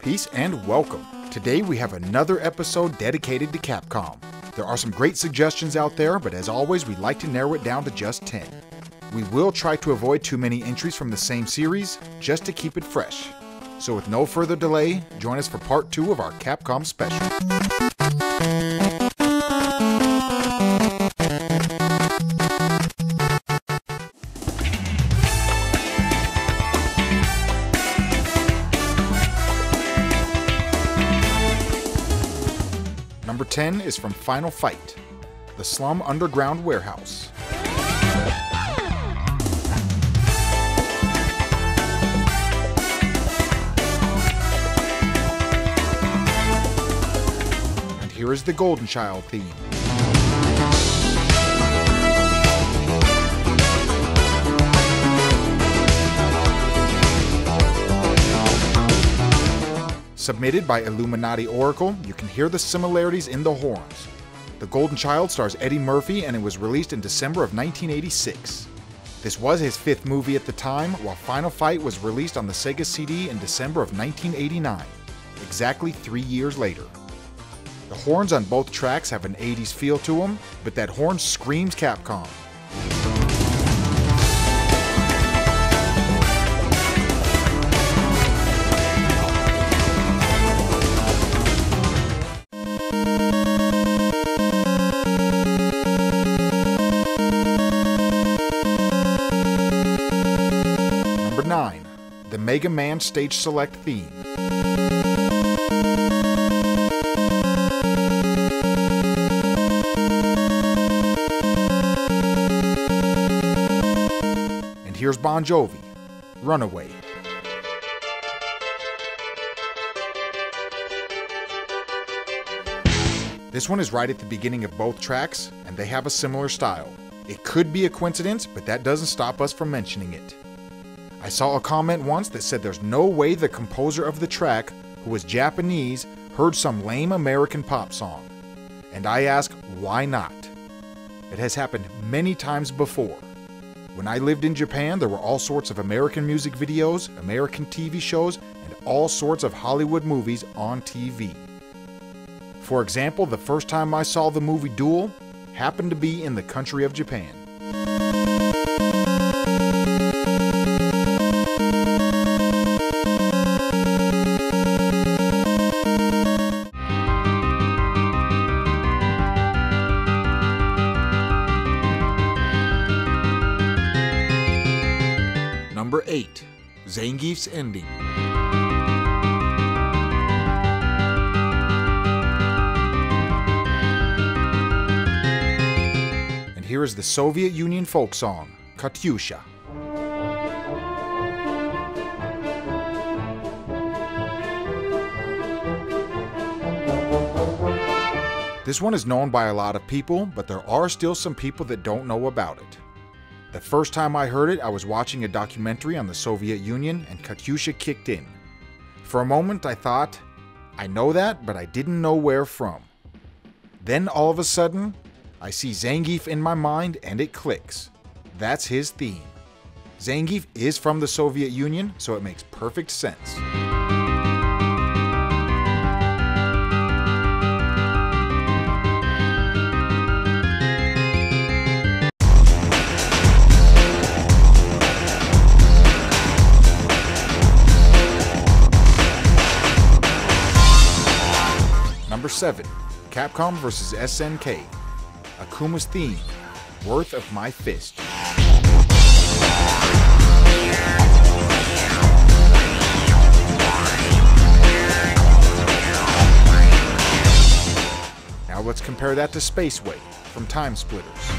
Peace and welcome. Today we have another episode dedicated to Capcom. There are some great suggestions out there, but as always we'd like to narrow it down to just 10. We will try to avoid too many entries from the same series, just to keep it fresh. So with no further delay, join us for part 2 of our Capcom special. Number 10 is from Final Fight, the SLUM Underground Warehouse. And here is the Golden Child theme. Submitted by Illuminati Oracle, you can hear the similarities in the horns. The Golden Child stars Eddie Murphy and it was released in December of 1986. This was his 5th movie at the time, while Final Fight was released on the Sega CD in December of 1989, exactly 3 years later. The horns on both tracks have an 80s feel to them, but that horn screams Capcom. Number 9, the Mega Man Stage Select theme. And here's Bon Jovi, Runaway. This one is right at the beginning of both tracks, and they have a similar style. It could be a coincidence, but that doesn't stop us from mentioning it. I saw a comment once that said there's no way the composer of the track, who was Japanese, heard some lame American pop song. And I ask, why not? It has happened many times before. When I lived in Japan, there were all sorts of American music videos, American TV shows, and all sorts of Hollywood movies on TV. For example, the first time I saw the movie Duel happened to be in the country of Japan. Number 8, ZANGIEF'S ending. And here is the Soviet Union folk song, KATYUSHA. This one is known by a lot of people, but there are still some people that don't know about it. The first time I heard it, I was watching a documentary on the Soviet Union and KATYUSHA kicked in. For a moment I thought, I know that, but I didn't know where from. Then all of a sudden, I see Zangief in my mind and it clicks. That's his theme. Zangief is from the Soviet Union, so it makes perfect sense. Number 7, Capcom vs. SNK, AKUMA'S theme, Worth of My Fist. Now let's compare that to SPACEWAY from TIMESPLITTERS.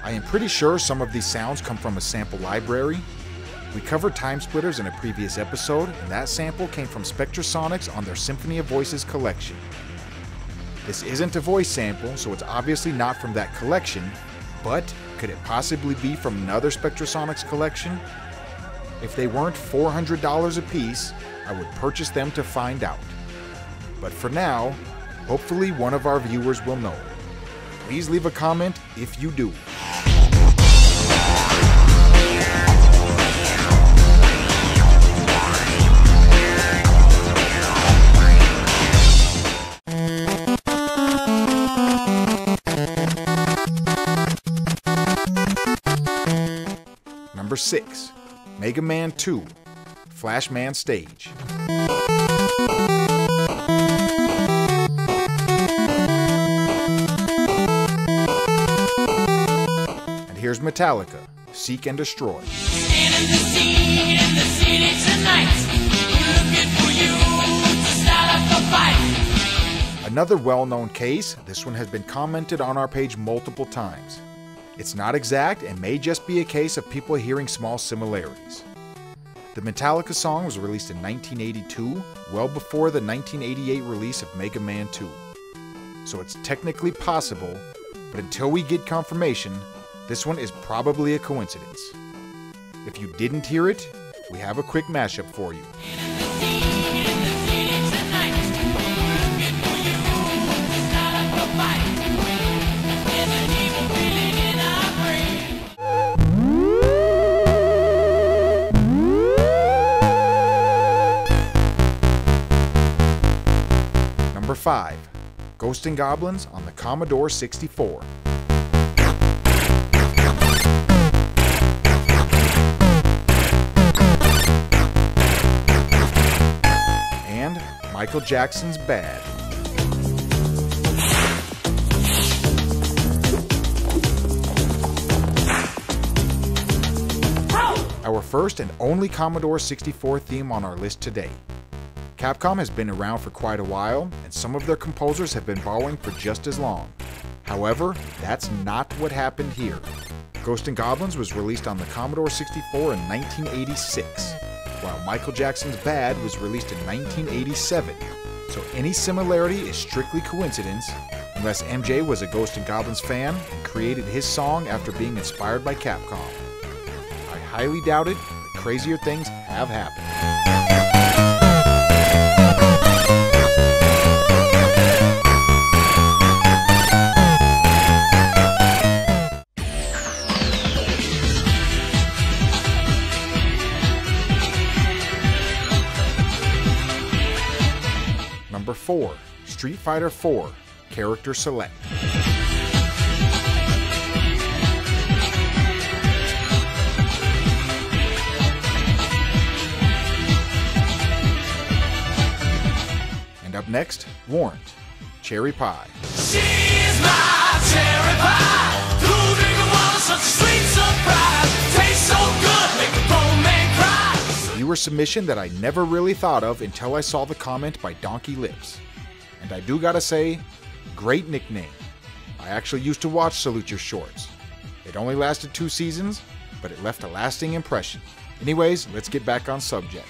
I am pretty sure some of these sounds come from a sample library. We covered TIMESPLITTERS in a previous episode, and that sample came from Spectrasonics on their Symphony of Voices collection. This isn't a voice sample, so it's obviously not from that collection, but could it possibly be from another Spectrasonics collection? If they weren't $400 a piece, I would purchase them to find out. But for now, hopefully one of our viewers will know. Please leave a comment if you do. Number 6, Mega Man 2, Flashman Stage. And here's Metallica, Seek and Destroy. Another well-known case, this one has been commented on our page multiple times. It's not exact and may just be a case of people hearing small similarities. The Metallica song was released in 1982, well before the 1988 release of Mega Man 2. So it's technically possible, but until we get confirmation, this one is probably a coincidence. If you didn't hear it, we have a quick mashup for you. Number 5, Ghosts and Goblins on the Commodore 64. And Michael Jackson's Bad. Our first and only Commodore 64 theme on our list today. Capcom has been around for quite a while, and some of their composers have been borrowing for just as long. However, that's not what happened here. Ghosts and Goblins was released on the Commodore 64 in 1986, while Michael Jackson's Bad was released in 1987. So any similarity is strictly coincidence, unless MJ was a Ghosts and Goblins fan and created his song after being inspired by Capcom. I highly doubt it, but crazier things have happened. Number 4, Street Fighter 4, Character Select. And up next, WARRANT, Cherry Pie. She's my cherry pie. Two drink of water, such a sweet surprise. Tastes so good, make a grown man cry. Viewer submission that I never really thought of until I saw the comment by Donkey Lips. And I do gotta say, great nickname. I actually used to watch Salute Your Shorts. It only lasted 2 seasons, but it left a lasting impression. Anyways, let's get back on subject.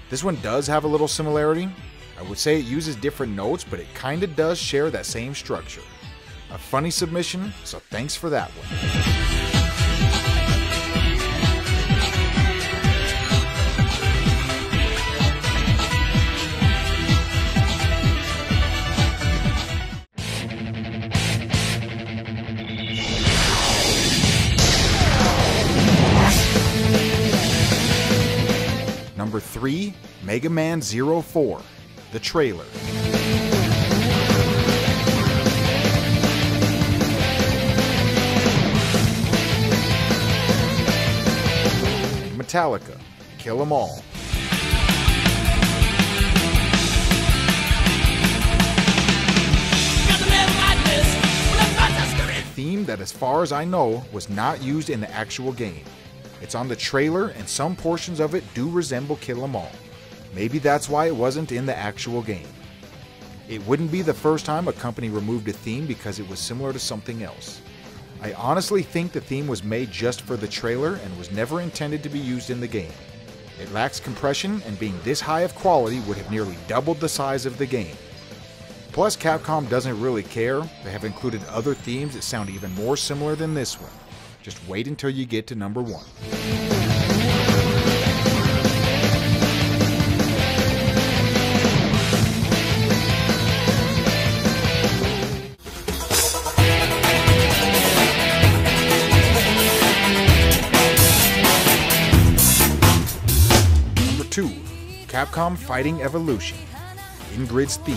This one does have a little similarity. I would say it uses different notes, but it kinda does share that same structure. A funny submission, so thanks for that one. Number 3, Mega Man 04, the trailer. Metallica, Kill 'Em All. A theme that, as far as I know, was not used in the actual game. It's on the trailer, and some portions of it do resemble Kill 'Em All. Maybe that's why it wasn't in the actual game. It wouldn't be the first time a company removed a theme because it was similar to something else. I honestly think the theme was made just for the trailer and was never intended to be used in the game. It lacks compression, and being this high of quality would have nearly doubled the size of the game. Plus, Capcom doesn't really care. They have included other themes that sound even more similar than this one. Just wait until you get to number 1. Capcom Fighting Evolution, INGRID'S theme.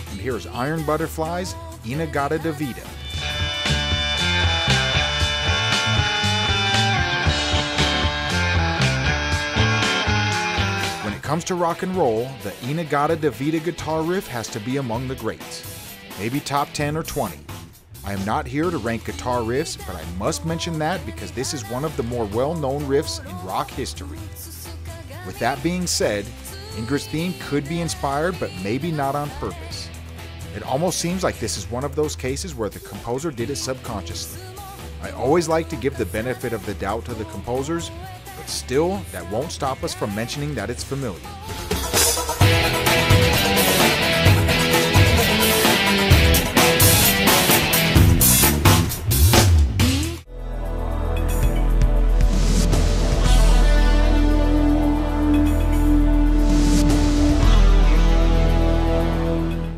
And here's Iron Butterfly's In-A-GADDA-DA-VIDA. When it comes to rock and roll, the In-A-GADDA-DA-VIDA guitar riff has to be among the greats. Maybe top 10 or 20. I am not here to rank guitar riffs, but I must mention that because this is one of the more well-known riffs in rock history. With that being said, INGRID'S theme could be inspired, but maybe not on purpose. It almost seems like this is one of those cases where the composer did it subconsciously. I always like to give the benefit of the doubt to the composers, but still, that won't stop us from mentioning that it's familiar.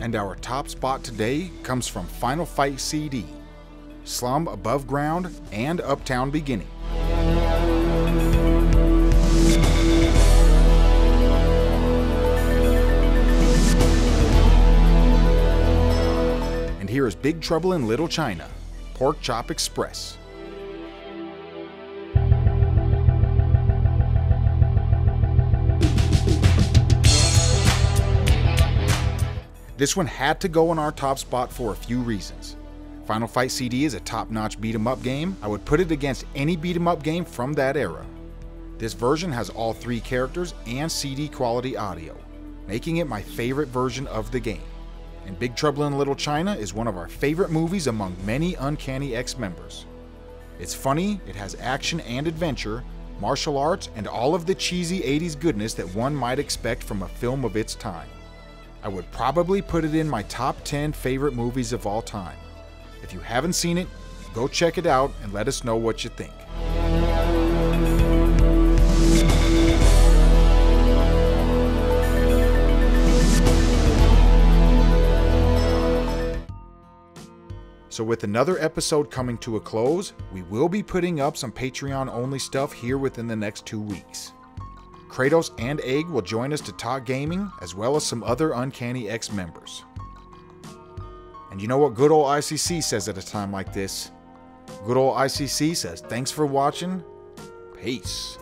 And our top spot today comes from Final Fight CD, SLUM Above Ground, and Uptown Beginning. And here is Big Trouble in Little China, Pork Chop Express. This one had to go in our top spot for a few reasons. Final Fight CD is a top-notch beat-em-up game. I would put it against any beat-em-up game from that era. This version has all 3 characters and CD quality audio, making it my favorite version of the game. And Big Trouble in Little China is one of our favorite movies among many Uncanny X members. It's funny, it has action and adventure, martial arts, and all of the cheesy 80s goodness that one might expect from a film of its time. I would probably put it in my top 10 favorite movies of all time. If you haven't seen it, go check it out and let us know what you think. So with another episode coming to a close, we will be putting up some Patreon-only stuff here within the next 2 weeks. Kraytos and Egg will join us to talk gaming, as well as some other Uncanny X members. And you know what good old ICC says at a time like this? Good old ICC says, thanks for watching. Peace.